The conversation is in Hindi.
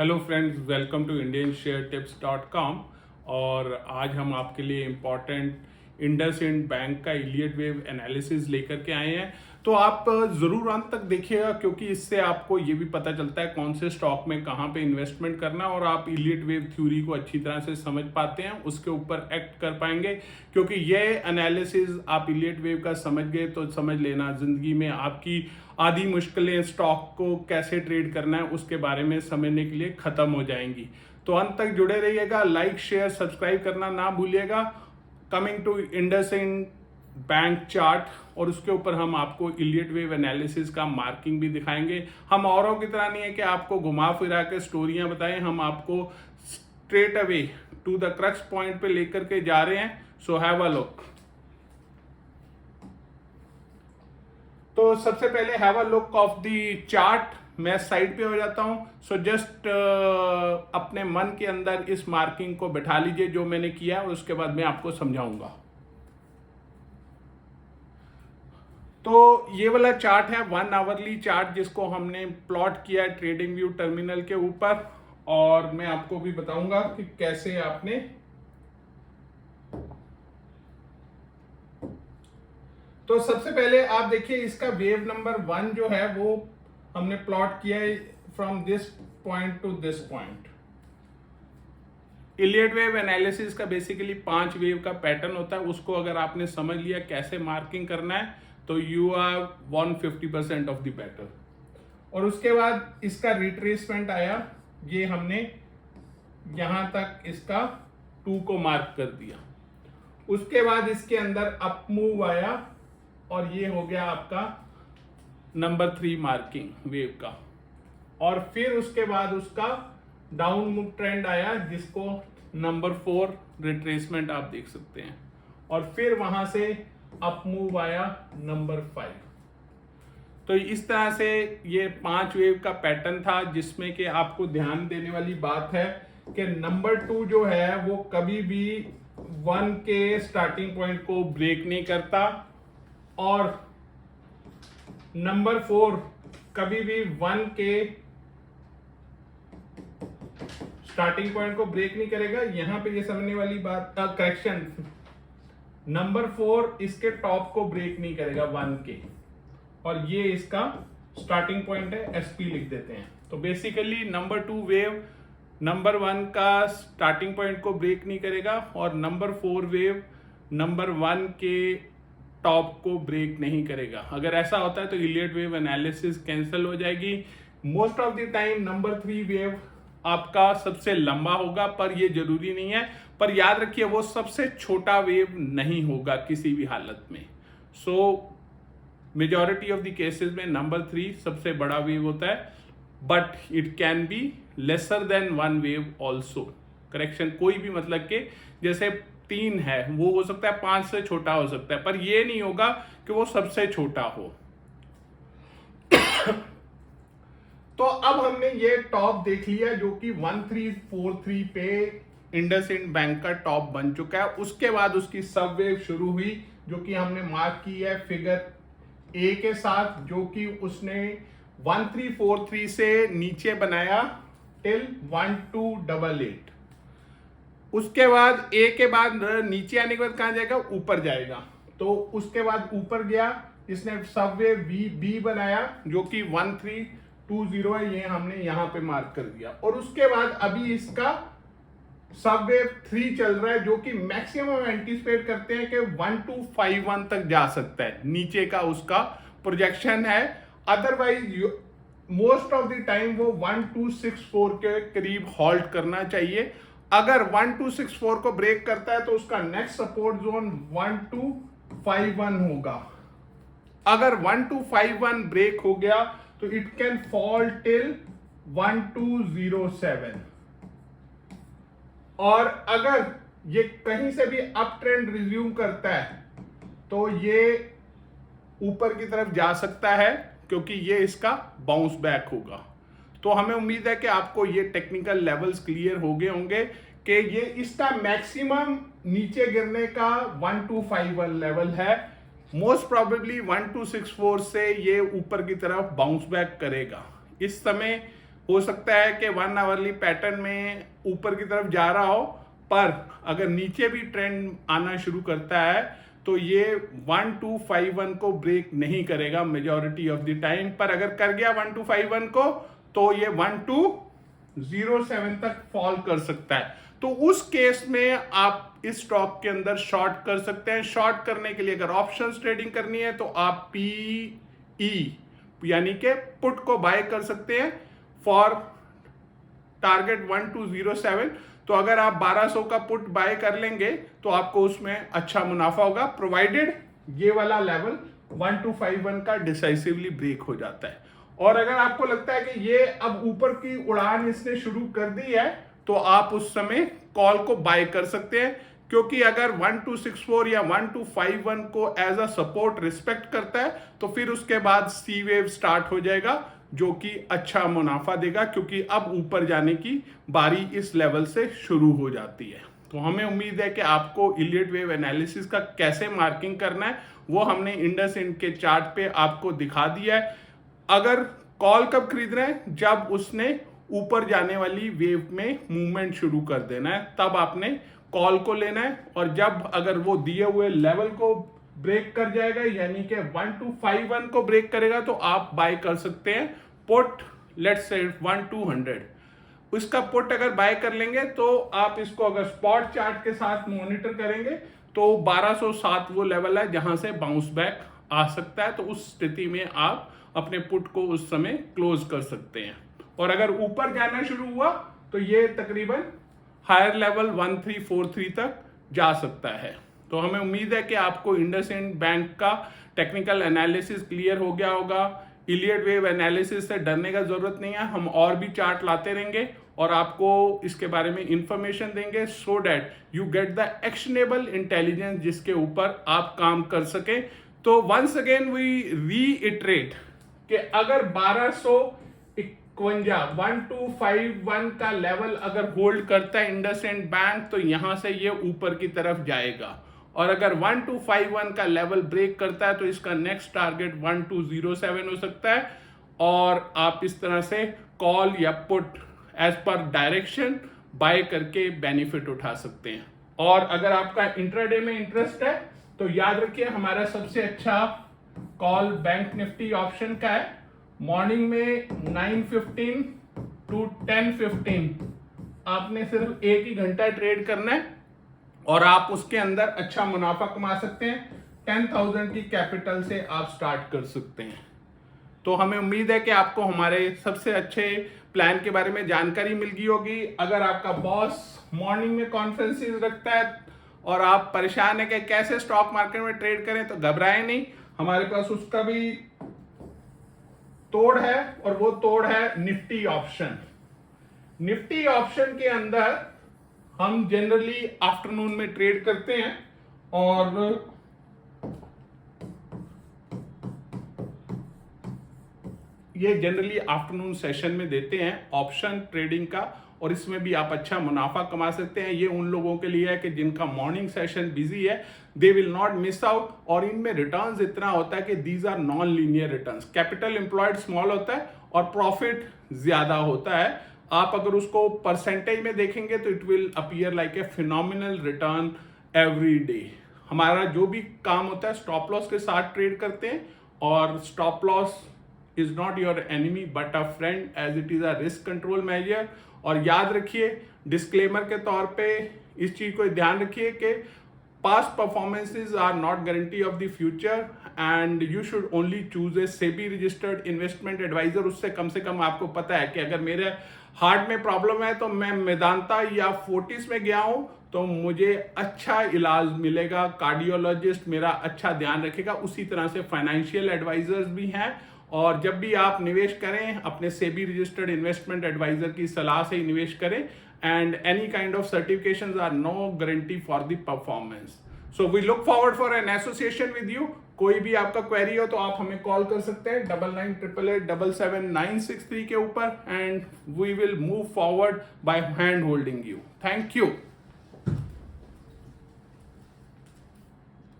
Hello friends, welcome to indiansharetips.com। और आज हम आपके लिए इम्पॉर्टेंट इंडसइंड बैंक का इलियट वेव एनालिसिस लेकर के आए हैं। तो आप ज़रूर अंत तक देखिएगा, क्योंकि इससे आपको ये भी पता चलता है कौन से स्टॉक में कहाँ पे इन्वेस्टमेंट करना है और आप इलियट वेव थ्योरी को अच्छी तरह से समझ पाते हैं, उसके ऊपर एक्ट कर पाएंगे। क्योंकि ये एनालिसिस आप इलियट वेव का समझ गए तो समझ लेना, ज़िंदगी में आपकी आधी मुश्किलें स्टॉक को कैसे ट्रेड करना है उसके बारे में समझने के लिए खत्म हो जाएंगी। तो अंत तक जुड़े रहिएगा, लाइक शेयर सब्सक्राइब करना ना भूलिएगा। Coming to IndusInd bank chart, और उसके ऊपर हम आपको इलियट वेव एनालिसिस का मार्किंग भी दिखाएंगे। हम औरों की तरह नहीं है कि आपको घुमा फिरा के स्टोरियां बताएं, हम आपको straight away to the crux point पे लेकर के जा रहे हैं। So have a look. तो सबसे पहले have a look of the chart. मैं साइड पे हो जाता हूं। सो जस्ट अपने मन के अंदर इस मार्किंग को बैठा लीजिए जो मैंने किया, और उसके बाद मैं आपको समझाऊंगा। तो ये वाला चार्ट है 1 आवरली चार्ट, जिसको हमने प्लॉट किया है ट्रेडिंग व्यू टर्मिनल के ऊपर, और मैं आपको भी बताऊंगा कि कैसे आपने तो सबसे पहले आप देखिए इसका वेव नंबर 1 जो है वो हमने प्लॉट किया है from this point two this point. Elliot wave analysis का बेसिकली 5 वेव का पैटर्न होता है। उसको अगर आपने समझ लिया कैसे मार्किंग करना है तो you are 150% of the battle. और उसके बाद इसका रिट्रेसमेंट आया, ये हमने यहां तक इसका 2 को मार्क कर दिया। उसके बाद इसके अंदर अप मूव आया और ये हो गया आपका नंबर 3 मार्किंग वेव का। और फिर उसके बाद उसका डाउन मूव ट्रेंड आया, जिसको नंबर 4 रिट्रेसमेंट आप देख सकते हैं। और फिर वहां से अप मूव आया नंबर 5। तो इस तरह से ये 5 वेव का पैटर्न था, जिसमें कि आपको ध्यान देने वाली बात है कि नंबर 2 जो है वो कभी भी 1 के स्टार्टिंग पॉइंट को ब्रेक नहीं करता, और नंबर 4 कभी भी 1 के स्टार्टिंग पॉइंट को ब्रेक नहीं करेगा। यहां पे ये समझने वाली बात, करेक्शन, नंबर 4 इसके टॉप को ब्रेक नहीं करेगा 1 के, और ये इसका स्टार्टिंग पॉइंट है, एसपी लिख देते हैं। तो बेसिकली नंबर 2 वेव नंबर 1 का स्टार्टिंग पॉइंट को ब्रेक नहीं करेगा, और नंबर 4 वेव नंबर 1 के टॉप को ब्रेक नहीं करेगा। अगर ऐसा होता है तो इलियट वेव एनालिसिस कैंसिल हो जाएगी। Most of the time number 3 wave आपका सबसे लंबा होगा, पर यह जरूरी नहीं है। पर याद रखिए वो सबसे छोटा वेव नहीं होगा किसी भी हालत में। सो मेजॉरिटी ऑफ द केसेस में नंबर 3 सबसे बड़ा वेव होता है, but it can be lesser than 1 wave also. Correction, कोई भी मतलब के जैसे 3 है वो हो सकता है 5 से छोटा हो सकता है, पर ये नहीं होगा कि वो सबसे छोटा हो। तो अब हमने ये टॉप देख लिया जो कि 1343 पे इंडसइंड बैंक का टॉप बन चुका है। उसके बाद उसकी सब वेव शुरू हुई, जो कि हमने मार्क की है फिगर ए के साथ, जो कि उसने 1343 से नीचे बनाया टिल 1288। उसके बाद ए के बाद नीचे आने के बाद कहां जाएगा, ऊपर जाएगा। तो उसके बाद ऊपर गया, इसने सबवे बी बनाया जो कि 1320 है, ये हमने यहां पे मार्क कर दिया। और उसके बाद अभी इसका सबवे 3 चल रहा है, जो कि मैक्सिमम एंटीसिपेट करते हैं कि 1251 तक जा सकता है, नीचे का उसका प्रोजेक्शन है। Otherwise most of the time वो 1264 के करीब हॉल्ट करना चाहिए। अगर 1264 को ब्रेक करता है तो उसका नेक्स्ट सपोर्ट जोन 1251 होगा। अगर 1251 ब्रेक हो गया तो इट कैन फॉल टिल 1207। और अगर ये कहीं से भी अप ट्रेंड रिज्यूम करता है तो ये ऊपर की तरफ जा सकता है, क्योंकि ये इसका बाउंस बैक होगा। तो हमें उम्मीद है कि आपको ये टेक्निकल लेवल्स क्लियर हो गए होंगे कि ये इसका मैक्सिमम नीचे गिरने का 1251 लेवल है। मोस्ट प्रोबेबली 1264 से ये ऊपर की तरफ बाउंस बैक करेगा। इस समय हो सकता है कि 1 आवरली पैटर्न में ऊपर की तरफ जा रहा हो, पर अगर नीचे भी ट्रेंड आना शुरू करता है तो ये 1251 को ब्रेक नहीं करेगा मेजॉरिटी ऑफ द टाइम। पर अगर कर गया 1251 को तो ये 1207 तक फॉल कर सकता है। तो उस केस में आप इस स्टॉक के अंदर शॉर्ट कर सकते हैं। शॉर्ट करने के लिए अगर ऑप्शंस ट्रेडिंग करनी है तो आप पीई यानी कि पुट को बाय कर सकते हैं फॉर टारगेट 1207। तो अगर आप 1200 का पुट बाय कर लेंगे तो आपको उसमें अच्छा मुनाफा होगा, प्रोवाइडेड ये वाला लेवल 1251 का डिसाइसिवली ब्रेक हो जाता है। और अगर आपको लगता है कि ये अब ऊपर की उड़ान इसने शुरू कर दी है तो आप उस समय कॉल को बाय कर सकते हैं, क्योंकि अगर 1264 या 1251 को एज अ सपोर्ट रिस्पेक्ट करता है तो फिर उसके बाद सी वेव स्टार्ट हो जाएगा जो कि अच्छा मुनाफा देगा, क्योंकि अब ऊपर जाने की बारी इस लेवल से शुरू हो जाती है। तो हमें उम्मीद है कि आपको इलियट वेव एनालिसिस का कैसे मार्किंग करना है वो हमने इंडसइंड के चार्ट पे आपको दिखा दिया है। अगर कॉल कब खरीद रहे हैं, जब उसने ऊपर जाने वाली वेव में मूवमेंट शुरू कर देना है, तब आपने कॉल को लेना है। और जब अगर वो दिए हुए लेवल को ब्रेक कर जाएगा यानी कि 1251 को ब्रेक करेगा तो आप बाय कर सकते हैं पुट, लेट्स से 1200। उसका पुट अगर बाय कर लेंगे तो आप इसको अगर स्पॉट चार्ट के साथ मॉनिटर करेंगे तो 1207 वो लेवल है जहां से बाउंस बैक आ सकता है। तो उस स्थिति में आप अपने पुट को उस समय क्लोज कर सकते हैं। और अगर ऊपर जाना शुरू हुआ तो ये तकरीबन हायर लेवल 1343 तक जा सकता है। तो हमें उम्मीद है कि आपको इंडसइंड बैंक का टेक्निकल एनालिसिस क्लियर हो गया होगा। इलियट वेव एनालिसिस से डरने का जरूरत नहीं है, हम और भी चार्ट लाते रहेंगे और आपको इसके बारे में इंफॉर्मेशन देंगे so that you get the actionable intelligence जिसके ऊपर आप काम कर सकें। तो वंस अगेन वी रीइटरेट कि अगर 1251 का लेवल अगर होल्ड करता है इंडसइंड बैंक तो यहां से ये ऊपर की तरफ जाएगा, और अगर 1251 का लेवल ब्रेक करता है तो इसका नेक्स्ट टारगेट 1207 हो सकता है। और आप इस तरह से कॉल या put as per direction buy करके बेनिफिट उठा सकते हैं। और अगर आपका इंट्राडे में इंटरेस्ट है तो याद रखिए हमारा सबसे अच्छा कॉल बैंक निफ्टी ऑप्शन का है। मॉर्निंग में 9:15 टू 10:15 आपने सिर्फ एक ही घंटा ट्रेड करना है और आप उसके अंदर अच्छा मुनाफा कमा सकते हैं। 10,000 की कैपिटल से आप स्टार्ट कर सकते हैं। तो हमें उम्मीद है कि आपको हमारे सबसे अच्छे प्लान के बारे में जानकारी मिल गई होगी। अगर आपका बॉस मॉर्निंग में कॉन्फ्रेंसेस रखता है और आप परेशान है कि कैसे स्टॉक मार्केट में ट्रेड करें तो घबराएं नहीं, हमारे पास उसका भी तोड़ है और वो तोड़ है निफ्टी ऑप्शन। निफ्टी ऑप्शन के अंदर हम जनरली आफ्टरनून में ट्रेड करते हैं और ये जनरली आफ्टरनून सेशन में देते हैं ऑप्शन ट्रेडिंग का, और इसमें भी आप अच्छा मुनाफा कमा सकते हैं। ये उन लोगों के लिए है कि जिनका मॉर्निंग सेशन बिजी है, they will not miss out. और इनमें रिटर्न्स इतना होता है कि these are non linear returns, capital employed small होता है और प्रॉफिट ज्यादा होता है। आप अगर उसको परसेंटेज में देखेंगे तो it will appear like a phenomenal return every day. हमारा जो भी काम होता है स्टॉप लॉस के साथ ट्रेड करते हैं, और stop loss is not your enemy but a friend as it is a risk control measure. और याद रखिए डिस्क्लेमर के तौर पे इस चीज को ध्यान रखिए कि past performances are not guarantee of the future and you should only choose a SEBI registered investment adviser. उससे कम आपको पता है कि अगर मेरे हार्ट में प्रॉब्लम है तो मैं मेदांता या फोर्टिस में गया हूं तो मुझे अच्छा इलाज मिलेगा, कार्डियोलॉजिस्ट मेरा अच्छा ध्यान रखेगा। उसी तरह से फाइनेंशियल एडवाइजर्स भी हैं, और जब भी आप निवेश करें अपने सेबी रजिस्टर्ड इन्वेस्टमेंट एडवाइजर की सलाह से निवेश करें। And any kind of certifications are no guarantee for the performance. So we look forward for an association with you. कोई भी आपका क्वेरी हो तो आप हमें कॉल कर सकते हैं 9988877963 के ऊपर, and we will move forward by hand holding you. Thank you.